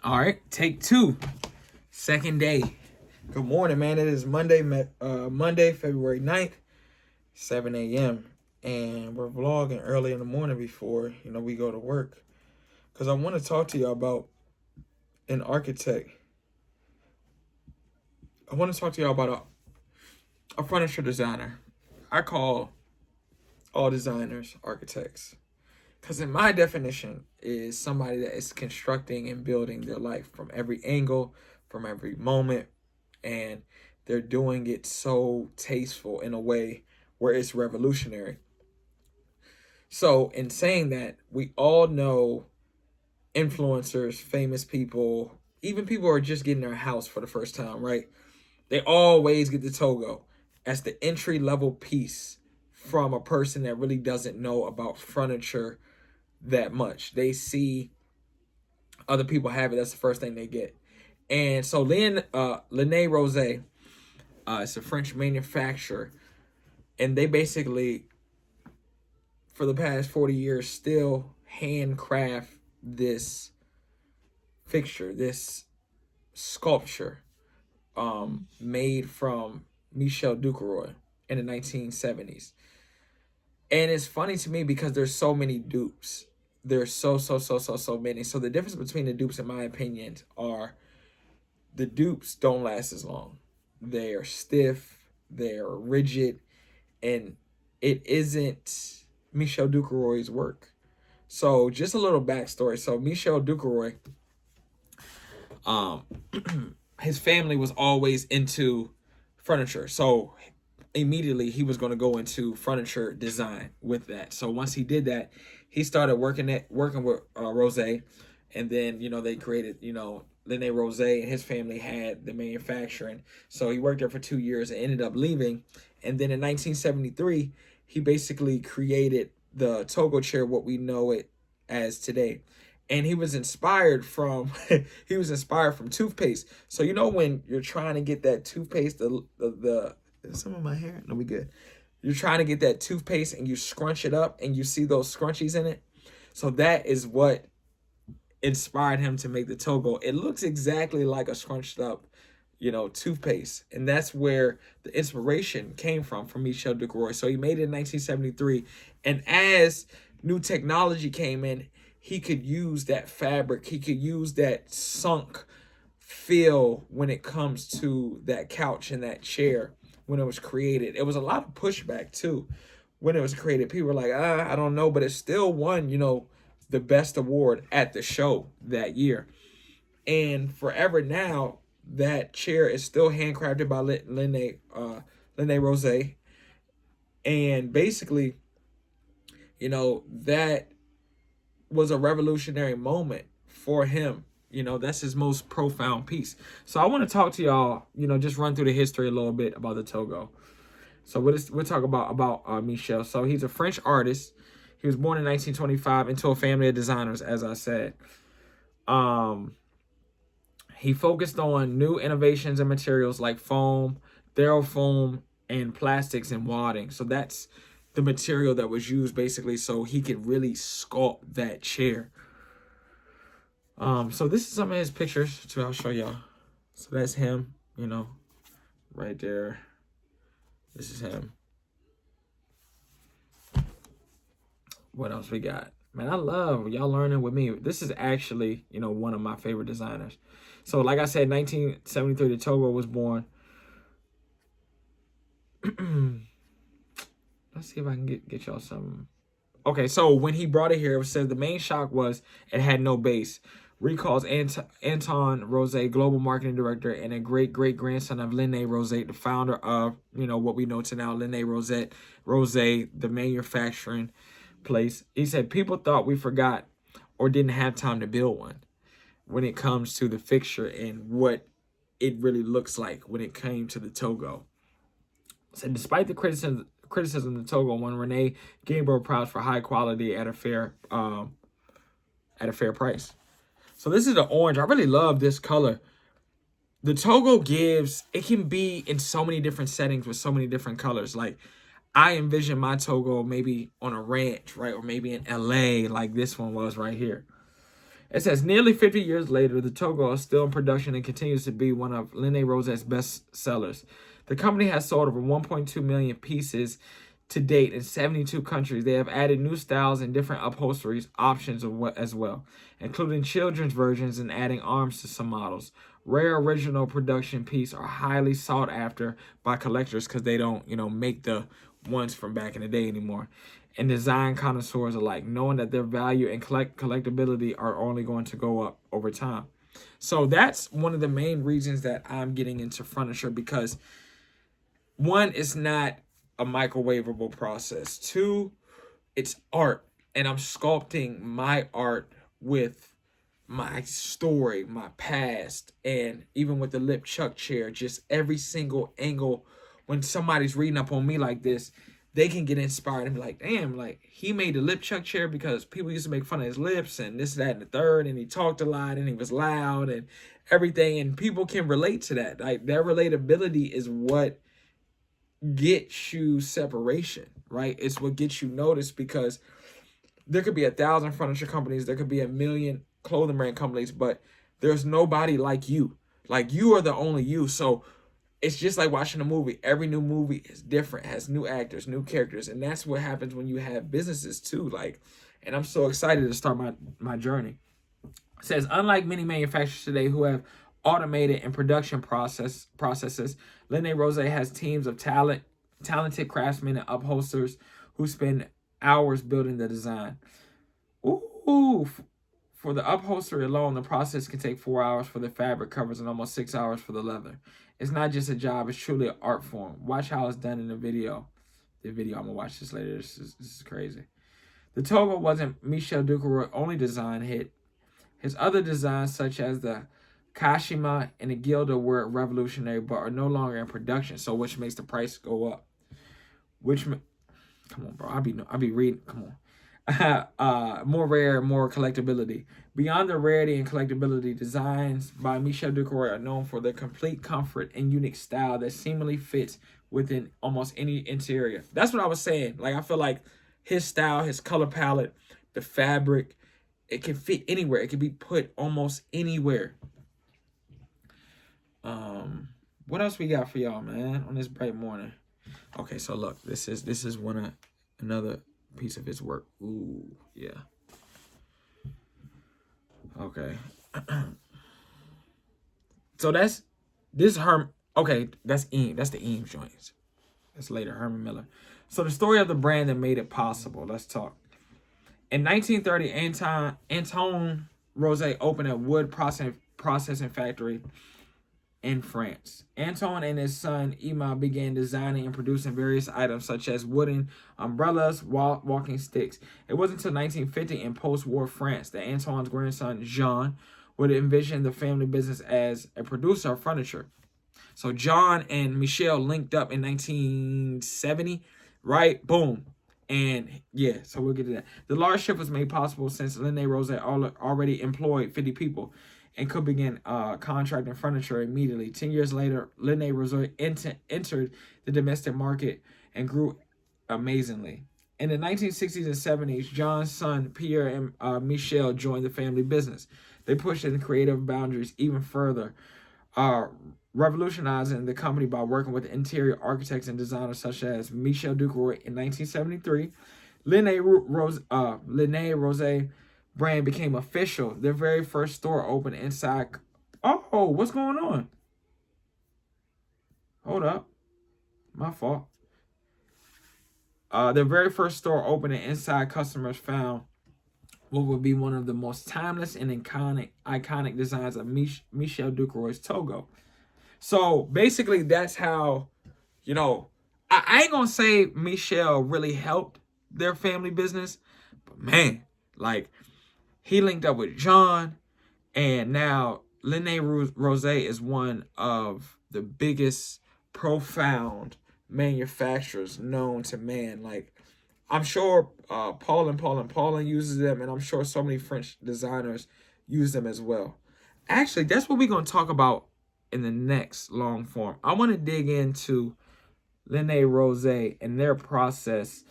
All right, take two. Second day. Good morning, man. It is Monday, February 9th, 7 a.m. And we're vlogging early in the morning before, we go to work. Because I want to talk to y'all about an architect. I want to talk to y'all about a furniture designer. I call all designers architects. Because in my definition is somebody that is constructing and building their life from every angle, from every moment, and they're doing it so tasteful in a way where it's revolutionary. So in saying that, we all know influencers, famous people, even people who are just getting their house for the first time, right? They always get the Togo as the entry level piece from a person that really doesn't know about furniture that much. They see other people have it. That's the first thing they get. And so Lene Rose, it's a French manufacturer, and they basically, for the past 40 years, still handcraft this fixture, this sculpture, made from Michel Ducaroy in the 1970s. And it's funny to me because there's so many dupes. There's so many. So the difference between the dupes, in my opinion, are the dupes don't last as long. They are stiff, they are rigid, and it isn't Michel Ducaroy's work. So just a little backstory. So Michel Ducaroy, um, his family was always into furniture. So immediately he was going to go into furniture design with that. So once he did that, he started working with Rose, and then they created Lene Rose, and his family had the manufacturing. So he worked there for 2 years and ended up leaving. And then in 1973, he basically created the Togo chair, what we know it as today. And he was inspired from he was inspired from toothpaste. So when you're trying to get that toothpaste, the is some of my hair? No, we good. You're trying to get that toothpaste and you scrunch it up and you see those scrunchies in it. So that is what inspired him to make the Togo. It looks exactly like a scrunched up, toothpaste. And that's where the inspiration came from Michel Ducaroy. So he made it in 1973. And as new technology came in, he could use that fabric. He could use that sunk feel when it comes to that couch and that chair when it was created. It was a lot of pushback too when it was created. People were like, I don't know, but it still won, the best award at the show that year. And forever now, that chair is still handcrafted by Lene Rose. And basically, that was a revolutionary moment for him. That's his most profound piece. So I want to talk to y'all, just run through the history a little bit about the Togo. So we'll talk about Michel. So he's a French artist. He was born in 1925 into a family of designers, as I said. He focused on new innovations in materials like foam, Therafoam, and plastics and wadding. So that's the material that was used basically so he could really sculpt that chair. So this is some of his pictures too. I'll show y'all. So that's him, right there. This is him. What else we got? Man, I love y'all learning with me. This is actually, one of my favorite designers. So like I said, 1973, the Togo was born. Let's see if I can get y'all some. Okay, so when he brought it here, it said the main shock was it had no base. Recalls Anton Rose, global marketing director and a great-great-grandson of Lene Rose, the founder of, what we know to now, Lene Rose, the manufacturing place. He said, people thought we forgot or didn't have time to build one when it comes to the fixture and what it really looks like when it came to the Togo. So despite the criticism of the Togo won Rene Gabriel Prize for high quality at a fair price. So this is the orange. I really love this color. The Togo it can be in so many different settings with so many different colors. Like I envision my Togo maybe on a ranch, right? Or maybe in LA like this one was right here. It says nearly 50 years later, the Togo is still in production and continues to be one of Lene Roset's best sellers. The company has sold over 1.2 million pieces to date in 72 countries. They have added new styles and different upholstery options as well, including children's versions and adding arms to some models. Rare original production pieces are highly sought after by collectors because they don't, make the ones from back in the day anymore. And design connoisseurs alike, knowing that their value and collectability are only going to go up over time. So that's one of the main reasons that I'm getting into furniture, because one, it's not a microwavable process. Two, it's art, and I'm sculpting my art with my story, my past, and even with the lip chuck chair, just every single angle. When somebody's reading up on me like this, they can get inspired and be like, damn, like he made the lip chuck chair because people used to make fun of his lips and this, that, and the third, and he talked a lot and he was loud and everything, and people can relate to that. Like, their relatability is what gets you separation, right? It's what gets you noticed, because there could be 1,000 furniture companies, there could be 1,000,000 clothing brand companies, but there's nobody like you. Like, you are the only you. So it's just like watching a movie. Every new movie is different, has new actors, new characters, and that's what happens when you have businesses too. Like, and I'm so excited to start my journey. It says, unlike many manufacturers today who have automated and production processes, Lene Rose has teams of talented craftsmen and upholsters who spend hours building the design. Ooh, for the upholstery alone, the process can take 4 hours for the fabric covers and almost 6 hours for the leather. It's not just a job, it's truly an art form. Watch how it's done in the video. I'm going to watch this later. This is crazy. The Togo wasn't Michel Ducaroy's only design hit. His other designs, such as the Kashima and the Gilda, were revolutionary but are no longer in production, so which makes the price go up. Come on, bro. I'll be reading. Come on. More rare, more collectability. Beyond the rarity and collectability, designs by Michel Ducaroy are known for their complete comfort and unique style that seamlessly fits within almost any interior. That's what I was saying. Like, I feel like his style, his color palette, the fabric, it can fit anywhere. It can be put almost anywhere. What else we got for y'all, man, on this bright morning? Okay, so look, this is another piece of his work. Ooh, yeah. Okay. So that's Eames. That's the Eames joints. That's later, Herman Miller. So the story of the brand that made it possible. Let's talk. In 1930, Antoine Rose opened a wood processing factory in France. Antoine and his son Ima began designing and producing various items such as wooden umbrellas, walking sticks. It wasn't until 1950, in post-war France, that Antoine's grandson Jean would envision the family business as a producer of furniture. So John and Michel linked up in 1970, right? Boom. And yeah, so we'll get to that. The large shift was made possible since Lene Rose already employed 50 people and could begin contracting furniture immediately. 10 years later, Lene Rose entered the domestic market and grew amazingly. In the 1960s and 70s, John's son Pierre and Michel joined the family business. They pushed the creative boundaries even further, revolutionizing the company by working with interior architects and designers such as Michel Ducaroy in 1973. Lene Rose brand became official. Their very first store opened inside. Oh, what's going on? Hold up. My fault. Their very first store opened, and inside customers found what would be one of the most timeless and iconic designs of Michel Ducaroy's Togo. So basically, that's how, I ain't gonna say Michel really helped their family business, but man, like, he linked up with John, and now Lene Rose is one of the biggest, profound manufacturers known to man. Like, I'm sure Paulin uses them, and I'm sure so many French designers use them as well. Actually, that's what we're going to talk about in the next long form. I want to dig into Lene Rose and their process.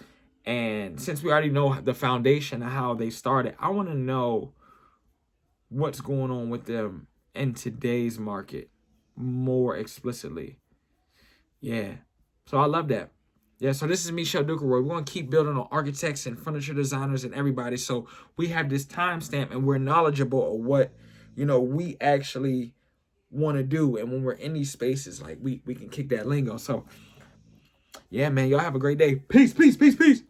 And since we already know the foundation of how they started, I want to know what's going on with them in today's market more explicitly. Yeah. So I love that. Yeah, so this is Michel Ducaroy. We're going to keep building on architects and furniture designers and everybody. So we have this timestamp and we're knowledgeable of what, we actually want to do. And when we're in these spaces, like we can kick that lingo. So yeah, man, y'all have a great day. Peace, peace, peace, peace.